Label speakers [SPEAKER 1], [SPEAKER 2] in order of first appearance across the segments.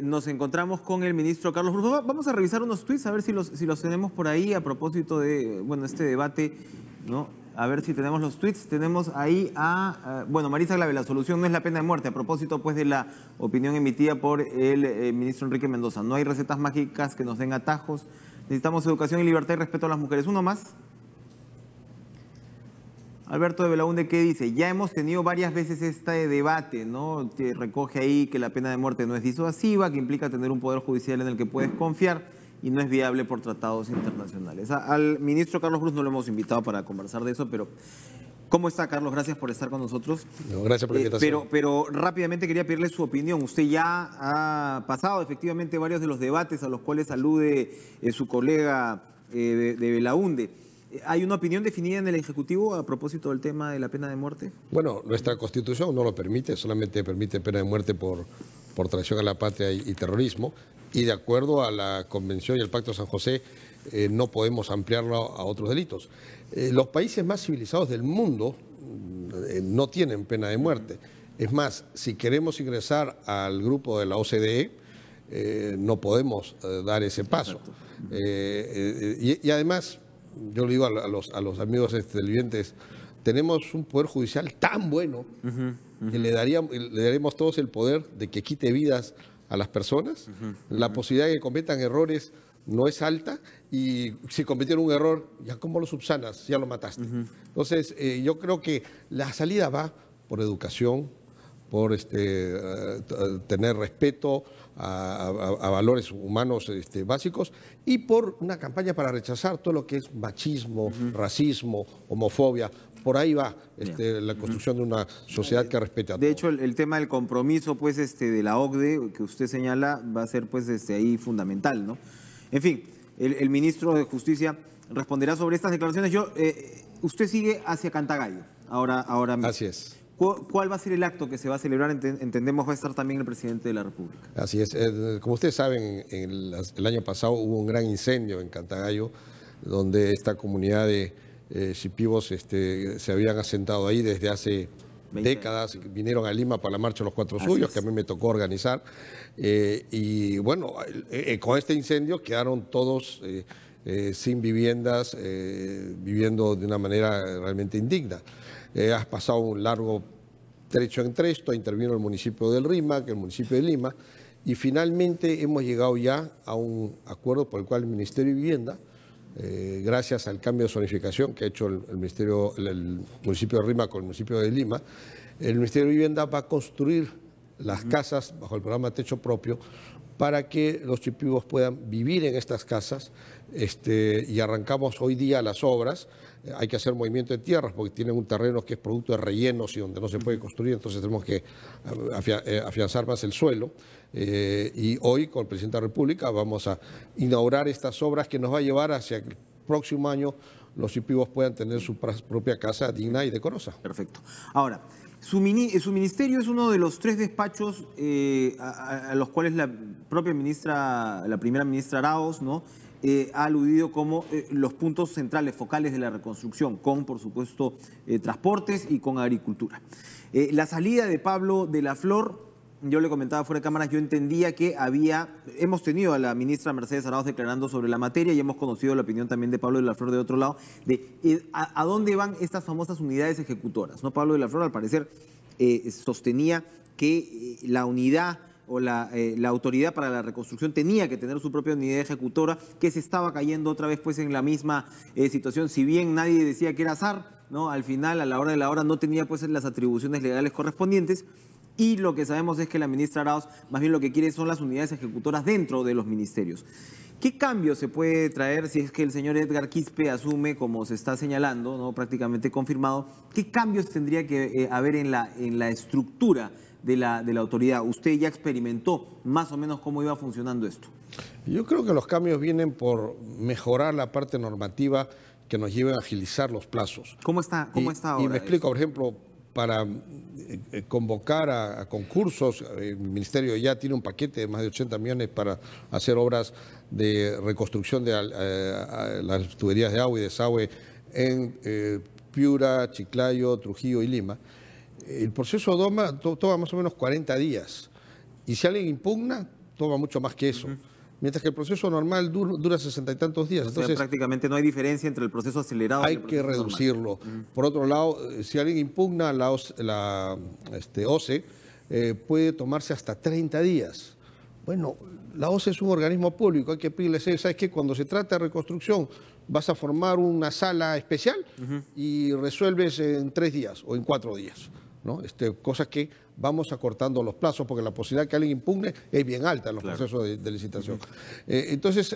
[SPEAKER 1] Nos encontramos con el ministro Carlos Cruz. Vamos a revisar unos tweets, a ver si los tenemos por ahí a propósito de, bueno, este debate, ¿no? A ver si tenemos los tweets. Tenemos ahí bueno, Marisa Glave, la solución no es la pena de muerte, a propósito, pues, de la opinión emitida por el ministro Enrique Mendoza. No hay recetas mágicas que nos den atajos. Necesitamos educación y libertad y respeto a las mujeres. Uno más. Alberto de Belaúnde, ¿qué dice? Ya hemos tenido varias veces este debate, ¿no? Que recoge ahí que la pena de muerte no es disuasiva, que implica tener un poder judicial en el que puedes confiar y no es viable por tratados internacionales. Al ministro Carlos Cruz no lo hemos invitado para conversar de eso, pero ¿cómo está, Carlos? Gracias por estar con nosotros.
[SPEAKER 2] No, gracias por la invitación.
[SPEAKER 1] Pero rápidamente quería pedirle su opinión. Usted ya ha pasado efectivamente varios de los debates a los cuales alude su colega de Belaúnde. ¿Hay una opinión definida en el Ejecutivo a propósito del tema de la pena de muerte?
[SPEAKER 2] Bueno, nuestra Constitución no lo permite, solamente permite pena de muerte por traición a la patria y terrorismo. Y de acuerdo a la Convención y el Pacto de San José, no podemos ampliarlo a otros delitos. Los países más civilizados del mundo no tienen pena de muerte. Es más, si queremos ingresar al grupo de la OCDE, no podemos dar ese paso. Y además, yo le digo a los amigos televidentes, tenemos un poder judicial tan bueno que le daríamos todos el poder de que quite vidas a las personas. La posibilidad de que cometan errores no es alta y si cometieron un error, ¿ya cómo lo subsanas? Ya lo mataste. Entonces, yo creo que la salida va por educación, por tener respeto a valores humanos básicos y por una campaña para rechazar todo lo que es machismo, racismo, homofobia. Por ahí va la construcción de una sociedad que respete a todos.
[SPEAKER 1] De hecho, el tema del compromiso pues, de la OCDE que usted señala va a ser pues, ahí fundamental, ¿no? En fin, el ministro de Justicia responderá sobre estas declaraciones. Usted sigue hacia Cantagallo, ahora mismo.
[SPEAKER 2] Así es.
[SPEAKER 1] ¿Cuál va a ser el acto que se va a celebrar? Entendemos va a estar también el presidente de la República.
[SPEAKER 2] Así es. Como ustedes saben, el año pasado hubo un gran incendio en Cantagallo, donde esta comunidad de shipibos se habían asentado ahí desde hace décadas. Vinieron a Lima para la Marcha de los Cuatro Suyos, que a mí me tocó organizar. Y bueno, con este incendio quedaron todos sin viviendas, viviendo de una manera realmente indigna. Has pasado un largo trecho entre esto, intervino el municipio del Rímac, el municipio de Lima, y finalmente hemos llegado ya a un acuerdo por el cual el Ministerio de Vivienda, gracias al cambio de zonificación que ha hecho el municipio de Rímac con el municipio de Lima, el Ministerio de Vivienda va a construir las casas bajo el programa Techo Propio para que los chipibos puedan vivir en estas casas y arrancamos hoy día las obras. Hay que hacer movimiento de tierras porque tienen un terreno que es producto de rellenos y donde no se puede construir, entonces tenemos que afianzar más el suelo. Y hoy con el presidente de la República vamos a inaugurar estas obras que nos va a llevar hacia que el próximo año los chipibos puedan tener su propia casa digna y decorosa.
[SPEAKER 1] Perfecto. Ahora, su ministerio es uno de los 3 despachos a los cuales la propia ministra, la primera ministra Arauz, ¿no? Ha aludido como los puntos centrales, focales de la reconstrucción, con, por supuesto, transportes y con agricultura. La salida de Pablo de la Flor, yo le comentaba fuera de cámaras, yo entendía que hemos tenido a la ministra Mercedes Arauz declarando sobre la materia y hemos conocido la opinión también de Pablo de la Flor de otro lado, de a dónde van estas famosas unidades ejecutoras, ¿no? Pablo de la Flor, al parecer, sostenía que la unidad o la autoridad para la reconstrucción tenía que tener su propia unidad ejecutora, que se estaba cayendo otra vez pues en la misma situación. Si bien nadie decía que era SAR, ¿no? Al final, a la hora de la hora, no tenía pues las atribuciones legales correspondientes. Y lo que sabemos es que la ministra Arauz más bien lo que quiere son las unidades ejecutoras dentro de los ministerios. ¿Qué cambio se puede traer si es que el señor Edgar Quispe asume, como se está señalando, ¿no? Prácticamente confirmado? ¿Qué cambios tendría que haber en la estructura de la autoridad? Usted ya experimentó más o menos cómo iba funcionando esto.
[SPEAKER 2] Yo creo que los cambios vienen por mejorar la parte normativa que nos lleve a agilizar los plazos.
[SPEAKER 1] ¿Cómo está ahora?
[SPEAKER 2] Y me explico, por ejemplo, para convocar a concursos, el Ministerio ya tiene un paquete de más de 80 millones para hacer obras de reconstrucción de las tuberías de agua y desagüe en Piura, Chiclayo, Trujillo y Lima. El proceso toma más o menos 40 días. Y si alguien impugna, toma mucho más que eso. Mientras que el proceso normal dura 60 y tantos días.
[SPEAKER 1] O sea,
[SPEAKER 2] Entonces,
[SPEAKER 1] prácticamente no hay diferencia entre el proceso acelerado y
[SPEAKER 2] hay
[SPEAKER 1] el
[SPEAKER 2] que
[SPEAKER 1] proceso
[SPEAKER 2] reducirlo.
[SPEAKER 1] normal.
[SPEAKER 2] Por otro lado, si alguien impugna la OCE, puede tomarse hasta 30 días. Bueno, la OCE es un organismo público, hay que pedirle, ¿sabes qué? Cuando se trata de reconstrucción, vas a formar una sala especial y resuelves en 3 días o en 4 días, ¿no? Cosas que vamos acortando los plazos porque la posibilidad de que alguien impugne es bien alta en los procesos de licitación. Entonces,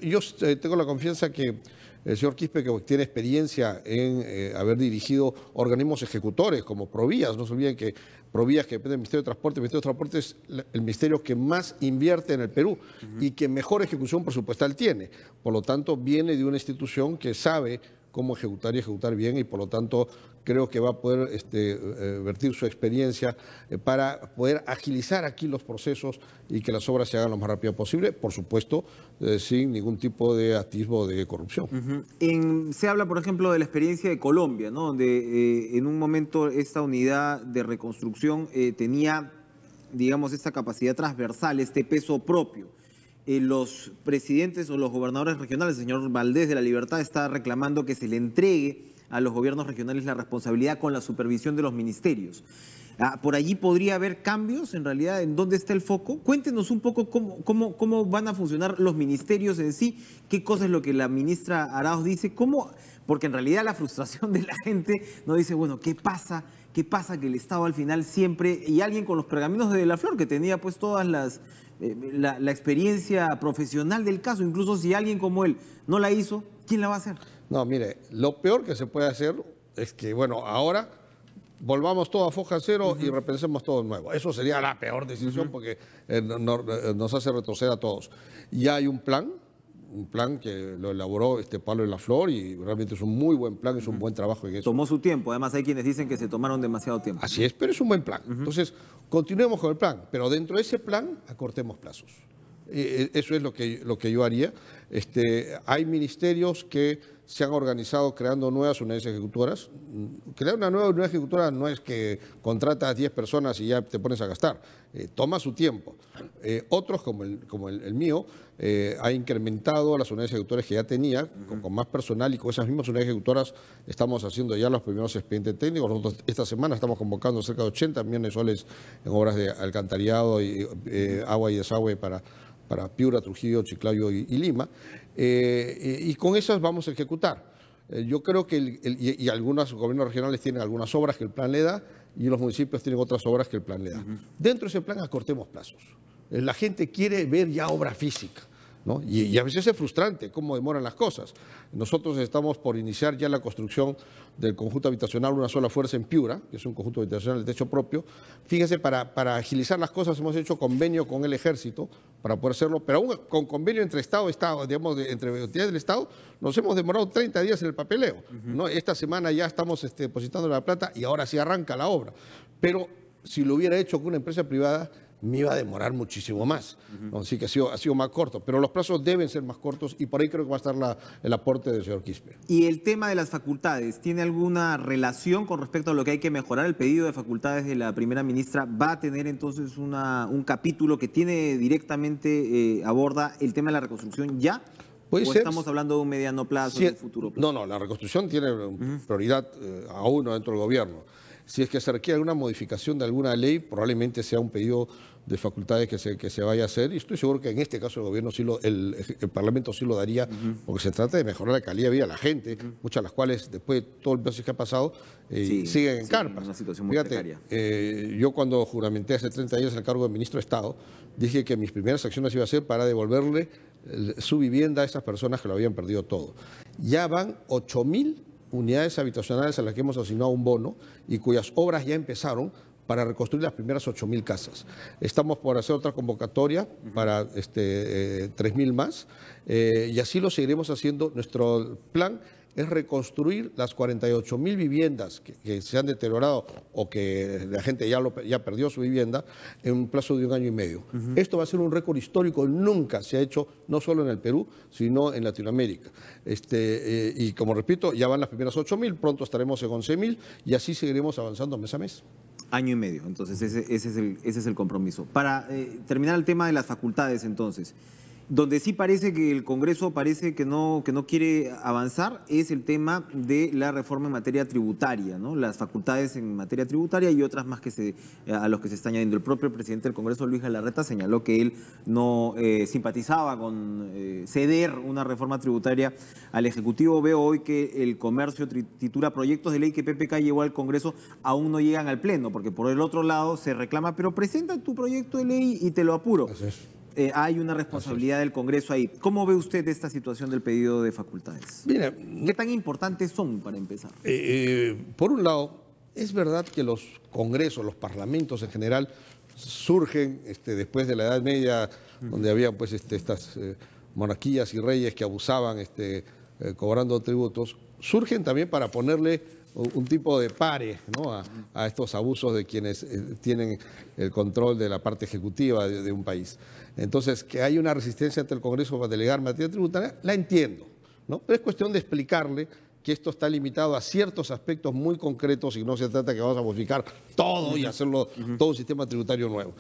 [SPEAKER 2] yo tengo la confianza que el señor Quispe, que tiene experiencia en haber dirigido organismos ejecutores como Provías, no se olviden que Provías, que depende del Ministerio de Transporte, el Ministerio de Transporte es el ministerio que más invierte en el Perú y que mejor ejecución presupuestal tiene. Por lo tanto, viene de una institución que sabe cómo ejecutar y ejecutar bien, y por lo tanto creo que va a poder vertir su experiencia para poder agilizar aquí los procesos y que las obras se hagan lo más rápido posible, por supuesto, sin ningún tipo de atisbo de corrupción.
[SPEAKER 1] Se habla, por ejemplo, de la experiencia de Colombia, ¿no? Donde en un momento esta unidad de reconstrucción tenía, digamos, esta capacidad transversal, este peso propio. Los presidentes o los gobernadores regionales, el señor Valdés de la Libertad está reclamando que se le entregue a los gobiernos regionales la responsabilidad con la supervisión de los ministerios. ¿Por allí podría haber cambios en realidad? ¿En dónde está el foco? Cuéntenos un poco cómo van a funcionar los ministerios en sí, qué cosa es lo que la ministra Arauz dice, porque en realidad la frustración de la gente no dice, bueno, ¿qué pasa? ¿Qué pasa que el Estado al final siempre, y alguien con los pergaminos de la Flor, que tenía pues todas la experiencia profesional del caso, incluso si alguien como él no la hizo, ¿quién la va a hacer?
[SPEAKER 2] No, mire, lo peor que se puede hacer es que, bueno, ahora volvamos todo a foja cero y repensemos todo de nuevo. Eso sería la peor decisión porque nos hace retroceder a todos. Ya hay un plan que lo elaboró Pablo de la Flor y realmente es un muy buen plan, es un buen trabajo en eso.
[SPEAKER 1] Tomó su tiempo, además hay quienes dicen que se tomaron demasiado tiempo.
[SPEAKER 2] Así es, pero es un buen plan. Entonces, continuemos con el plan, pero dentro de ese plan acortemos plazos. Eso es lo que yo haría. Hay ministerios que se han organizado creando nuevas unidades ejecutoras. Crear una nueva unidad ejecutora no es que contratas 10 personas y ya te pones a gastar. Toma su tiempo. Otros, como el mío, ha incrementado las unidades ejecutoras que ya tenía, con más personal, y con esas mismas unidades ejecutoras estamos haciendo ya los primeros expedientes técnicos. Nosotros esta semana estamos convocando cerca de 80 millones de soles en obras de alcantarillado y agua y desagüe para Piura, Trujillo, Chiclayo y Lima, y con esas vamos a ejecutar. Yo creo que, y algunos gobiernos regionales tienen algunas obras que el plan le da, y los municipios tienen otras obras que el plan le da. Dentro de ese plan acortemos plazos. La gente quiere ver ya obra física, ¿no? Y a veces es frustrante cómo demoran las cosas. Nosotros estamos por iniciar ya la construcción del conjunto habitacional Una Sola Fuerza en Piura, que es un conjunto habitacional de techo propio. Fíjese, para agilizar las cosas hemos hecho convenio con el Ejército para poder hacerlo, pero aún con convenio entre Estado, digamos, entre autoridades del Estado, nos hemos demorado 30 días en el papeleo, ¿no? Esta semana ya estamos depositando la plata y ahora sí arranca la obra. Pero si lo hubiera hecho con una empresa privada, me iba a demorar muchísimo más, ¿no? Así que ha sido más corto, pero los plazos deben ser más cortos y por ahí creo que va a estar el aporte del señor Quispe.
[SPEAKER 1] ¿Y el tema de las facultades tiene alguna relación con respecto a lo que hay que mejorar? ¿El pedido de facultades de la primera ministra va a tener entonces un capítulo que tiene directamente, aborda el tema de la reconstrucción ya? ¿O estamos hablando de un mediano plazo, de un futuro plazo?
[SPEAKER 2] No, la reconstrucción tiene prioridad a uno dentro del gobierno. Si es que se requiere alguna modificación de alguna ley, probablemente sea un pedido de facultades que se vaya a hacer, y estoy seguro que en este caso el gobierno el Parlamento sí lo daría, porque se trata de mejorar la calidad de vida de la gente, muchas de las cuales después de todo el proceso que ha pasado siguen en carpas.
[SPEAKER 1] En una situación muy precaria.
[SPEAKER 2] Yo cuando juramenté hace 30 años en el cargo de ministro de Estado, dije que mis primeras acciones iba a ser para devolverle su vivienda a esas personas que lo habían perdido todo. Ya van 8.000 unidades habitacionales a las que hemos asignado un bono y cuyas obras ya empezaron para reconstruir las primeras 8.000 casas. Estamos por hacer otra convocatoria para 3.000 más y así lo seguiremos haciendo. Nuestro plan es reconstruir las 48.000 viviendas que se han deteriorado o que la gente ya perdió su vivienda en un plazo de 1 año y medio. Esto va a ser un récord histórico, nunca se ha hecho, no solo en el Perú, sino en Latinoamérica. Y como repito, ya van las primeras 8.000, pronto estaremos en 11.000 y así seguiremos avanzando mes a mes.
[SPEAKER 1] Año y medio, entonces ese es el compromiso. Para terminar el tema de las facultades, entonces, donde sí parece que el Congreso parece que no quiere avanzar es el tema de la reforma en materia tributaria, ¿no? Las facultades en materia tributaria y otras más a los que se está añadiendo. El propio presidente del Congreso, Luis Galarreta, señaló que él no simpatizaba con ceder una reforma tributaria al Ejecutivo. Veo hoy que el Comercio titula proyectos de ley que PPK llevó al Congreso aún no llegan al Pleno, porque por el otro lado se reclama, pero presenta tu proyecto de ley y te lo apuro. Hay una responsabilidad del Congreso ahí. ¿Cómo ve usted esta situación del pedido de facultades?
[SPEAKER 2] Mira,
[SPEAKER 1] ¿qué tan importantes son para empezar?
[SPEAKER 2] Por un lado, es verdad que los congresos, los parlamentos en general, surgen después de la Edad Media, donde había pues estas monarquías y reyes que abusaban cobrando tributos, surgen también para ponerle un tipo de pare, ¿no? a estos abusos de quienes tienen el control de la parte ejecutiva de un país. Entonces, que hay una resistencia ante el Congreso para delegar materia tributaria, la entiendo, ¿no? Pero es cuestión de explicarle que esto está limitado a ciertos aspectos muy concretos y no se trata que vamos a modificar todo y hacerlo todo un sistema tributario nuevo.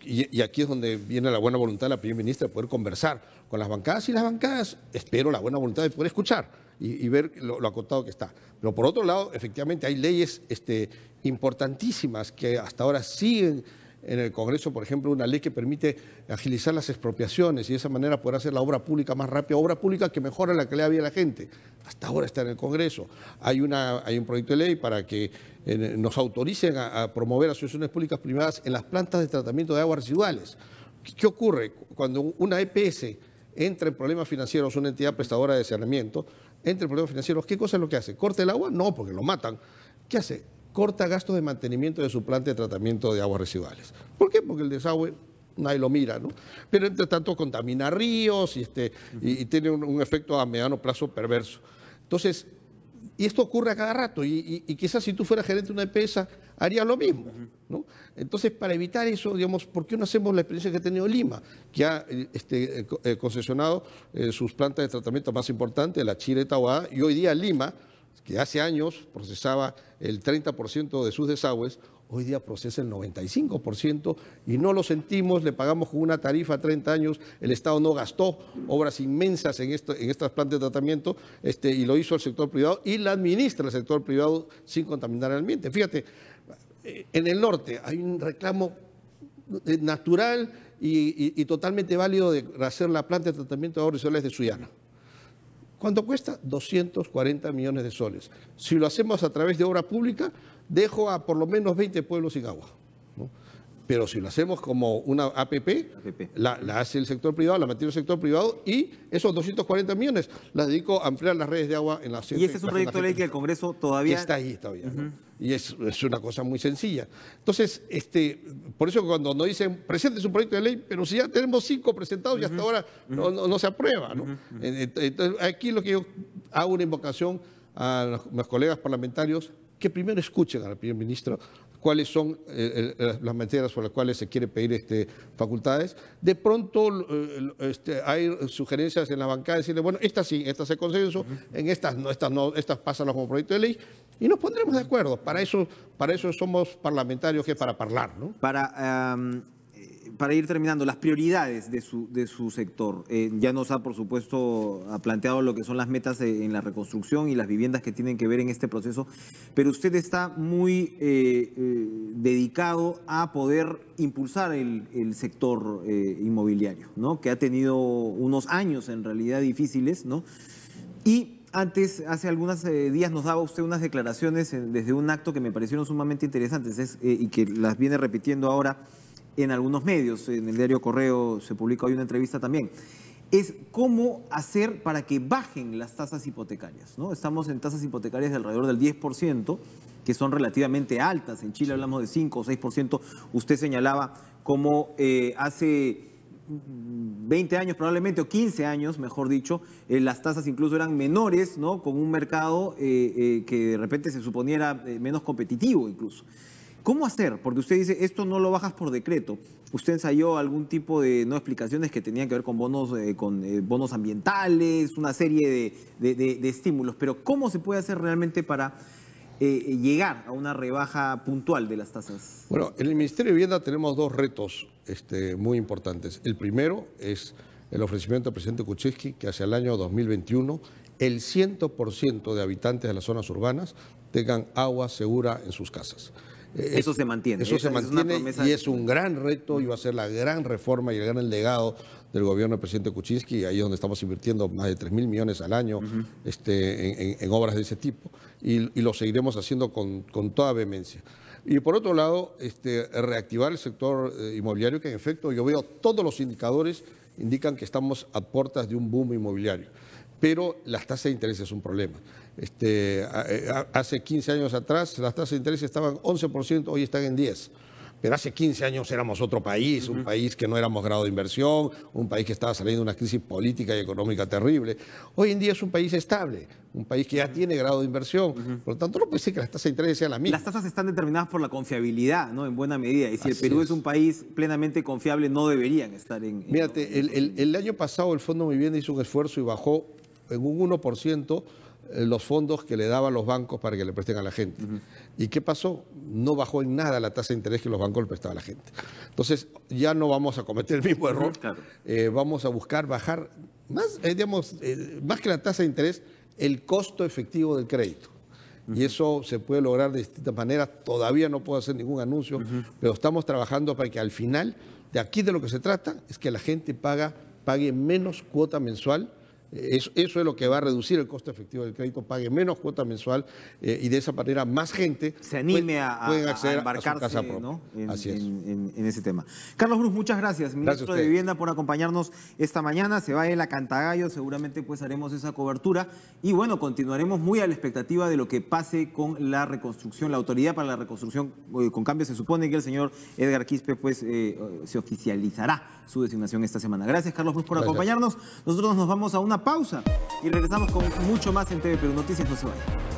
[SPEAKER 2] Y aquí es donde viene la buena voluntad de la primera ministra de poder conversar con las bancadas y las bancadas, espero la buena voluntad de poder escuchar y ver lo acotado que está. Pero por otro lado, efectivamente hay leyes importantísimas que hasta ahora siguen en el Congreso, por ejemplo, una ley que permite agilizar las expropiaciones y de esa manera poder hacer la obra pública más rápida, obra pública que mejora la calidad de vida de la gente. Hasta ahora está en el Congreso. Hay un proyecto de ley para que nos autoricen a promover asociaciones públicas privadas en las plantas de tratamiento de aguas residuales. ¿Qué ocurre? Cuando una EPS entra en problemas financieros, una entidad prestadora de saneamiento, entra en problemas financieros, ¿qué cosa es lo que hace? ¿Corta el agua? No, porque lo matan. ¿Qué hace? Corta gastos de mantenimiento de su planta de tratamiento de aguas residuales. ¿Por qué? Porque el desagüe nadie lo mira, ¿no? Pero entre tanto contamina ríos y tiene un efecto a mediano plazo perverso. Entonces, y esto ocurre a cada rato y quizás si tú fueras gerente de una empresa harías lo mismo, ¿no? Entonces, para evitar eso, digamos, ¿por qué no hacemos la experiencia que ha tenido Lima, que ha concesionado sus plantas de tratamiento más importantes, la Chira y Tahuada, y hoy día Lima, que hace años procesaba el 30% de sus desagües, hoy día procesa el 95% y no lo sentimos, le pagamos con una tarifa a 30 años, el Estado no gastó obras inmensas en estas plantas de tratamiento y lo hizo el sector privado y la administra el sector privado sin contaminar el ambiente. Fíjate, en el norte hay un reclamo natural y totalmente válido de hacer la planta de tratamiento de aguas residuales de Sullana. ¿Cuánto cuesta? 240 millones de soles. Si lo hacemos a través de obra pública, dejo a por lo menos 20 pueblos sin agua, ¿no? Pero si lo hacemos como una APP, la hace el sector privado, la mantiene el sector privado y esos 240 millones las dedico a ampliar las redes de agua en la ciudad.
[SPEAKER 1] Y ese es un proyecto de ley que el Congreso todavía...
[SPEAKER 2] Está ahí todavía, ¿no? Y es una cosa muy sencilla. Entonces, por eso cuando nos dicen, presentes un proyecto de ley, pero si ya tenemos 5 presentados y hasta ahora no se aprueba, ¿no? Entonces, aquí lo que yo hago una invocación a los colegas parlamentarios que primero escuchen al primer ministro cuáles son las materias por las cuales se quiere pedir facultades. De pronto hay sugerencias en la bancada de decirle, bueno, estas sí, estas hay consenso, en estas no, estas pasan como proyecto de ley y nos pondremos de acuerdo. Para eso somos parlamentarios, que es para hablar, ¿no?
[SPEAKER 1] Para ir terminando, las prioridades de su sector. Ya nos ha, por supuesto, planteado lo que son las metas en la reconstrucción y las viviendas que tienen que ver en este proceso, pero usted está muy dedicado a poder impulsar el sector inmobiliario, ¿no? Que ha tenido unos años en realidad difíciles, ¿no? Y hace algunos días nos daba usted unas declaraciones desde un acto que me parecieron sumamente interesantes y que las viene repitiendo ahora en algunos medios. En el diario Correo se publica hoy una entrevista también. Es cómo hacer para que bajen las tasas hipotecarias, ¿no? Estamos en tasas hipotecarias de alrededor del 10%, que son relativamente altas. En Chile hablamos de 5 o 6%. Usted señalaba cómo hace 20 años probablemente, o 15 años, mejor dicho, las tasas incluso eran menores, ¿no? Con un mercado que de repente se suponiera menos competitivo incluso. ¿Cómo hacer? Porque usted dice, esto no lo bajas por decreto. Usted ensayó algún tipo de explicaciones que tenían que ver con bonos ambientales, una serie de estímulos, pero ¿cómo se puede hacer realmente para llegar a una rebaja puntual de las tasas?
[SPEAKER 2] Bueno, en el Ministerio de Vivienda tenemos dos retos muy importantes. El primero es el ofrecimiento del presidente Kuczynski que hacia el año 2021 el 100% de habitantes de las zonas urbanas tengan agua segura en sus casas.
[SPEAKER 1] Eso se mantiene.
[SPEAKER 2] Eso se mantiene y es un gran reto y va a ser la gran reforma y el gran legado del gobierno del presidente Kuczynski, ahí es donde estamos invirtiendo más de 3.000 millones al año en obras de ese tipo y lo seguiremos haciendo con toda vehemencia. Y por otro lado, reactivar el sector inmobiliario, que en efecto yo veo todos los indicadores indican que estamos a puertas de un boom inmobiliario. Pero las tasas de interés es un problema. Hace 15 años atrás las tasas de interés estaban 11%, hoy están en 10%. Pero hace 15 años éramos otro país, un país que no éramos grado de inversión, un país que estaba saliendo de una crisis política y económica terrible. Hoy en día es un país estable, un país que ya tiene grado de inversión. Por lo tanto, no puede ser que las tasas de interés sean las mismas.
[SPEAKER 1] Las tasas están determinadas por la confiabilidad, ¿no? En buena medida. Y si el Perú es un país plenamente confiable, no deberían estar en...
[SPEAKER 2] Mírate, el año pasado el Fondo de Vivienda hizo un esfuerzo y bajó en un 1% los fondos que le daban los bancos para que le presten a la gente. ¿Y qué pasó? No bajó en nada la tasa de interés que los bancos le prestaban a la gente. Entonces, ya no vamos a cometer el mismo error.
[SPEAKER 1] Claro.
[SPEAKER 2] Vamos a buscar bajar más, más que la tasa de interés, el costo efectivo del crédito. Y eso se puede lograr de distintas maneras. Todavía no puedo hacer ningún anuncio, pero estamos trabajando para que al final, de aquí de lo que se trata, es que la gente pague menos cuota mensual. Eso es lo que va a reducir el costo efectivo del crédito, pague menos cuota mensual y de esa manera más gente
[SPEAKER 1] se anime a embarcarse
[SPEAKER 2] a su casa propia.
[SPEAKER 1] ¿no?
[SPEAKER 2] Así es.
[SPEAKER 1] en ese tema. Carlos Brus, muchas gracias, ministro de Vivienda, por acompañarnos esta mañana. Se va él a Cantagallo, seguramente pues haremos esa cobertura y bueno, continuaremos muy a la expectativa de lo que pase con la reconstrucción, la Autoridad para la Reconstrucción con Cambios. Se supone que el señor Edgar Quispe pues se oficializará su designación esta semana. Gracias, Carlos Brus, por acompañarnos. Nosotros nos vamos a una pausa y regresamos con mucho más en TV Perú Noticias. No se vayan.